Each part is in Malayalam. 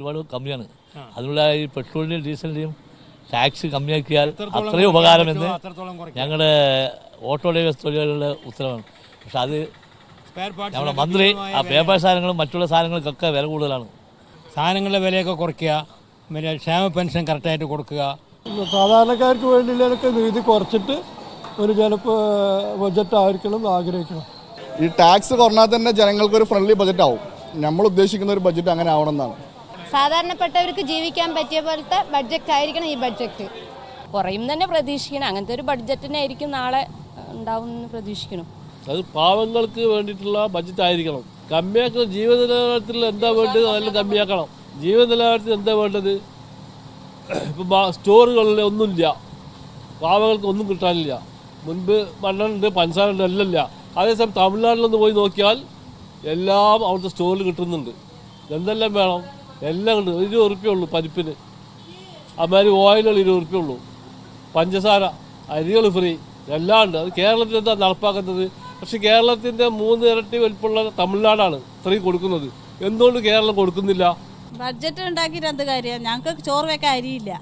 ഒരുപാട് കമ്മിയാണ്. അതിനുള്ള ഈ പെട്രോളിൻ്റെയും ഡീസലിൻ്റെയും ടാക്സ് കമ്മിയാക്കിയാൽ അത്രയും ഉപകാരമെന്ന് ഞങ്ങളുടെ ഓട്ടോ ഡ്രൈവേഴ്സ് തൊഴിലാളികളുടെ ഉത്തരവാണ്. പക്ഷെ അത് നമ്മുടെ മന്ത്രി ആ പേപ്പർ സാധനങ്ങളും മറ്റുള്ള സാധനങ്ങൾക്കൊക്കെ വില കൂടുതലാണ്. സാധനങ്ങളുടെ വിലയൊക്കെ കുറയ്ക്കുക, പിന്നെ ക്ഷേമ പെൻഷൻ കറക്റ്റായിട്ട് കൊടുക്കുക. സാധാരണക്കാർക്ക് വേണ്ടിയിലൊക്കെ നികുതി കുറച്ചിട്ട് ഒരു ചിലപ്പോൾ ബഡ്ജറ്റ് ആയിരിക്കണം ആഗ്രഹിക്കണം. ഈ ടാക്സ് കുറഞ്ഞാൽ തന്നെ ജനങ്ങൾക്കൊരു ഫ്രണ്ട്ലി ബഡ്ജറ്റ് ആവും. നമ്മൾ ഉദ്ദേശിക്കുന്ന ഒരു ബഡ്ജറ്റ് അങ്ങനെ ആവണം എന്നാണ്. സാധാരണപ്പെട്ടവർക്ക് ജീവിക്കാൻ പറ്റിയ പോലത്തെ ബഡ്ജറ്റ് ആയിരിക്കണം ഈ ബഡ്ജറ്റ്. കുറയും തന്നെ പ്രതീക്ഷിക്കണം. അങ്ങനത്തെ ഒരു ബഡ്ജറ്റിനായിരിക്കും നാളെ ഉണ്ടാവുമെന്ന് പ്രതീക്ഷിക്കണം. അത് പാവങ്ങൾക്ക് വേണ്ടിയിട്ടുള്ള ബഡ്ജറ്റ് ആയിരിക്കണം. കമ്മിയാക്കണം. ജീവിത നിലവാരത്തിൽ എന്താ വേണ്ടത് അതെല്ലാം കമ്മിയാക്കണം. ജീവിത നിലവാരത്തിൽ എന്താ വേണ്ടത്? ഇപ്പം സ്റ്റോറുകളിൽ ഒന്നുമില്ല, പാവങ്ങൾക്ക് ഒന്നും കിട്ടാനില്ല. മുൻപ് മണ്ണുണ്ട്, പഞ്ചസാരണ്ട്, എല്ലാം ഇല്ല. അതേസമയം തമിഴ്നാട്ടിലൊന്ന് പോയി നോക്കിയാൽ എല്ലാം അവിടുത്തെ സ്റ്റോറിൽ കിട്ടുന്നുണ്ട്. എന്തെല്ലാം വേണം എല്ലാം ഉണ്ട്. 20 ഉറുപ്പ്യ ഉള്ളൂ പരിപ്പിന്. അതുമാതിരി ഓയിലുകൾ 20 ഉറുപ്പ്യ ഉള്ളൂ. പഞ്ചസാര, അരികൾ ഫ്രീ, എല്ലാം ഉണ്ട്. അത് കേരളത്തിൽ എന്താ നടപ്പാക്കുന്നത്? പക്ഷെ കേരളത്തിൻ്റെ 3 ഇരട്ടി വലിപ്പമുള്ള തമിഴ്നാടാണ് ഫ്രീ കൊടുക്കുന്നത്. എന്തുകൊണ്ട് കേരളം കൊടുക്കുന്നില്ല? ബഡ്ജറ്റ് ഉണ്ടാക്കിയിട്ട് എന്ത് കാര്യം? ഞങ്ങൾക്ക് ചോറ് വെക്കാൻ അരിയില്ല,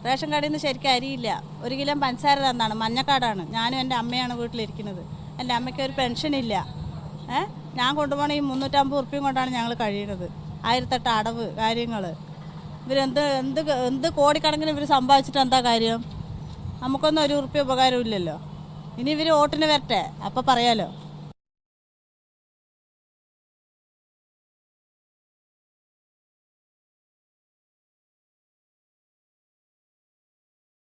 റേഷൻ കാർഡിൽ നിന്ന് ശരിക്കും അരിയില്ല. 1 കിലോ പഞ്ചസാര തന്നാണ്, മഞ്ഞക്കാടാണ്. ഞാനും എൻ്റെ അമ്മയാണ് വീട്ടിലിരിക്കുന്നത്. എൻ്റെ അമ്മയ്ക്ക് ഒരു പെൻഷനില്ല. ഞാൻ കൊണ്ടുപോകണ ഈ 350 ഉറുപ്പ്യം കൊണ്ടാണ് ഞങ്ങൾ കഴിയുന്നത്. 1008 അടവ് കാര്യങ്ങൾ. ഇവരെന്ത് എന്ത് എന്ത് കോടിക്കണക്കിന് ഇവർ സമ്പാദിച്ചിട്ട് എന്താ കാര്യം? നമുക്കൊന്നും 1 ഉറുപ്പ്യ ഉപകാരമില്ലല്ലോ. ഇനി ഇവർ വോട്ടിന് വരട്ടെ, അപ്പം പറയാലോ.